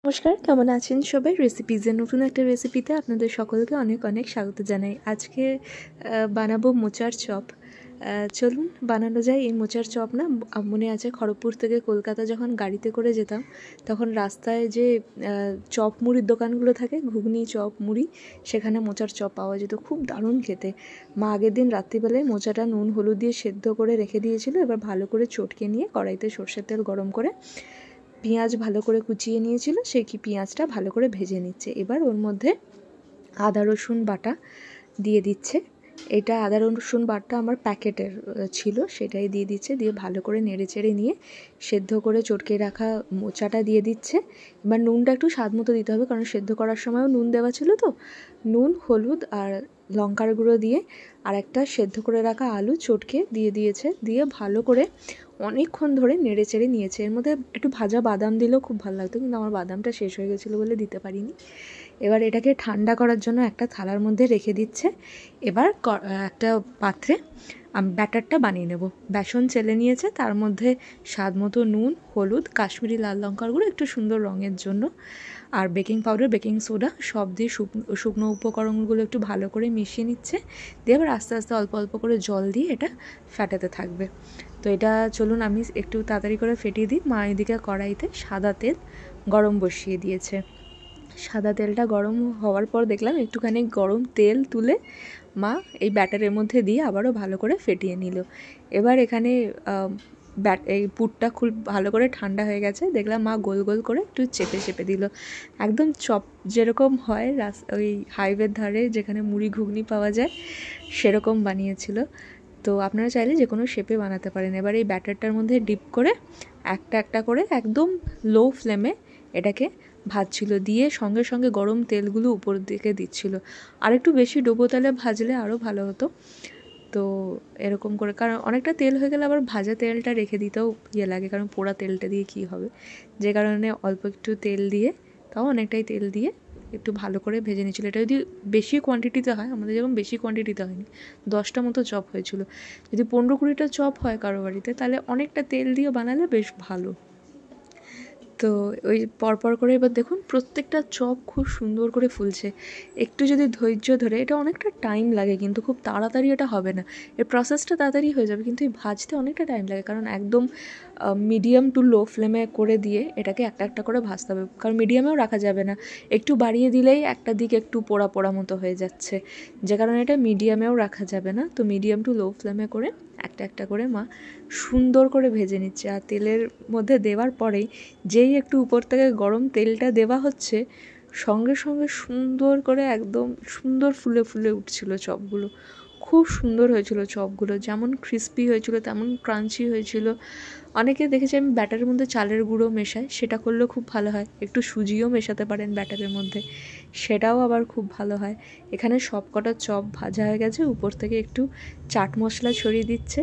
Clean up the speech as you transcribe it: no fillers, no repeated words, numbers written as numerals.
নমস্কার, কেমন আছেন সবাই? রেসিপিজের নতুন একটা রেসিপিতে আপনাদের সকলকে অনেক অনেক স্বাগত জানাই। আজকে বানাবো মোচার চপ। চলুন বানানো যায় এই মোচার চপ। না মনে আছে খড়গপুর থেকে কলকাতা যখন গাড়িতে করে যেতাম, তখন রাস্তায় যে চপ মুড়ির দোকানগুলো থাকে, ঘুগনি চপ মুড়ি, সেখানে মোচার চপ পাওয়া যেত, খুব দারুণ খেতে। মা আগের দিন রাত্রিবেলায় মোচাটা নুন হলুদ দিয়ে সেদ্ধ করে রেখে দিয়েছিল। এবার ভালো করে চটকে নিয়ে কড়াইতে সর্ষের তেল গরম করে পেঁয়াজ ভালো করে কুচিয়ে নিয়েছিল, সেই পেঁয়াজটা ভালো করে ভেজে নিচ্ছে। এবার ওর মধ্যে আদা রসুন বাটা দিয়ে দিচ্ছে। এটা আদা রসুন বাটা আমার প্যাকেটের ছিল, সেটাই দিয়ে দিচ্ছে। দিয়ে ভালো করে নেড়ে চেড়ে নিয়ে সেদ্ধ করে চটকে রাখা মোচাটা দিয়ে দিচ্ছে। এবার নুনটা একটু স্বাদ মতো দিতে হবে, কারণ সেদ্ধ করার সময়ও নুন দেওয়া ছিল। তো নুন হলুদ আর লঙ্কার গুঁড়ো দিয়ে আর একটা সেদ্ধ করে রাখা আলু চটকে দিয়ে দিয়েছে। দিয়ে ভালো করে অনেকক্ষণ ধরে নেড়ে চেড়ে নিয়েছে। এর মধ্যে একটু ভাজা বাদাম দিলেও খুব ভালো লাগতো, কিন্তু আমার বাদামটা শেষ হয়ে গেছিলো বলে দিতে পারিনি। এবার এটাকে ঠান্ডা করার জন্য একটা থালার মধ্যে রেখে দিচ্ছে। এবার একটা পাত্রে ব্যাটারটা বানিয়ে নেব। বেসন চেলে নিয়েছে, তার মধ্যে স্বাদ মতো নুন হলুদ কাশ্মীরি লাল লঙ্কার গুঁড়ো একটু সুন্দর রঙের জন্য, আর বেকিং পাউডার বেকিং সোডা সব দিয়ে শুকনো উপকরণগুলো একটু ভালো করে মিশিয়ে নিচ্ছে। দিয়ে এবার আস্তে আস্তে অল্প অল্প করে জল দিয়ে এটা ফেটাতে থাকবে। তো এটা চলুন আমি একটু তাড়াতাড়ি করে ফেটিয়ে দিই। মা এদিকে কড়াইতে সাদা তেল গরম বসিয়ে দিয়েছে। সাদা তেলটা গরম হওয়ার পর দেখলাম একটুখানি গরম তেল তুলে মা এই ব্যাটারের মধ্যে দিয়ে আবারও ভালো করে ফেটিয়ে নিল। এবার এখানে এই পুরটা খুব ভালো করে ঠান্ডা হয়ে গেছে। দেখলাম মা গোল গোল করে একটু চেপে চেপে দিল, একদম চপ যেরকম হয় ওই হাইওয়ের ধারে যেখানে মুড়ি ঘুগনি পাওয়া যায় সেরকম বানিয়েছিল। তো আপনারা চাইলে যে কোনো শেপে বানাতে পারেন। এবার এই ব্যাটারটার মধ্যে ডিপ করে একটা একটা করে একদম লো ফ্লেমে এটাকে ভাজছিল, দিয়ে সঙ্গে সঙ্গে গরম তেলগুলো উপর দিকে দিচ্ছিল। আর একটু বেশি ডুবো তেলে ভাজলে আরও ভালো হতো। তো এরকম করে, কারণ অনেকটা তেল হয়ে গেলে আবার ভাজা তেলটা রেখে দিতেও লাগে, কারণ পোড়া তেলটা দিয়ে কী হবে, যে কারণে অল্প একটু তেল দিয়ে, তাও অনেকটাই তেল দিয়ে একটু ভালো করে ভেজে নিয়েছিলো। এটা যদি বেশি কোয়ান্টিটিতে হয়, আমাদের যেরকম বেশি কোয়ান্টিটিতে হয়নি, 10টা মতো চপ হয়েছিল। যদি 15-20টা চপ হয় কারো বাড়িতে, তাহলে অনেকটা তেল দিয়ে বানালে বেশ ভালো। তো ওই পরপর করে এবার দেখুন প্রত্যেকটা চপ খুব সুন্দর করে ফুলছে। একটু যদি ধৈর্য ধরে, এটা অনেকটা টাইম লাগে, কিন্তু খুব তাড়াতাড়ি এটা হবে না। এর প্রসেসটা তাড়াতাড়ি হয়ে যাবে, কিন্তু এই ভাজতে অনেকটা টাইম লাগে, কারণ একদম মিডিয়াম টু লো ফ্লেমে করে দিয়ে এটাকে একটা একটা করে ভাজতে হবে। কারণ মিডিয়ামেও রাখা যাবে না, একটু বাড়িয়ে দিলেই একটা দিক একটু পোড়া পোড়া মতো হয়ে যাচ্ছে, যে কারণে এটা মিডিয়ামেও রাখা যাবে না। তো মিডিয়াম টু লো ফ্লেমে করে একটা একটা করে মা সুন্দর করে ভেজে নিচ্ছে। আর তেলের মধ্যে দেওয়ার পরেই যেই একটু উপর থেকে গরম তেলটা দেওয়া হচ্ছে, সঙ্গে সঙ্গে সুন্দর করে একদম সুন্দর ফুলে ফুলে উঠছিল চপগুলো। খুব সুন্দর হয়েছিল চপগুলো, যেমন ক্রিস্পি হয়েছিল তেমন ক্রাঞ্চি হয়েছিল। অনেকে দেখেছি আমি ব্যাটারের মধ্যে চালের গুঁড়ো মেশাই, সেটা করলেও খুব ভালো হয়। একটু সুজিও মেশাতে পারেন ব্যাটারের মধ্যে, সেটাও আবার খুব ভালো হয়। এখানে সব কটা চপ ভাজা হয়ে গেছে, উপর থেকে একটু চাট মশলা ছড়িয়ে দিচ্ছে।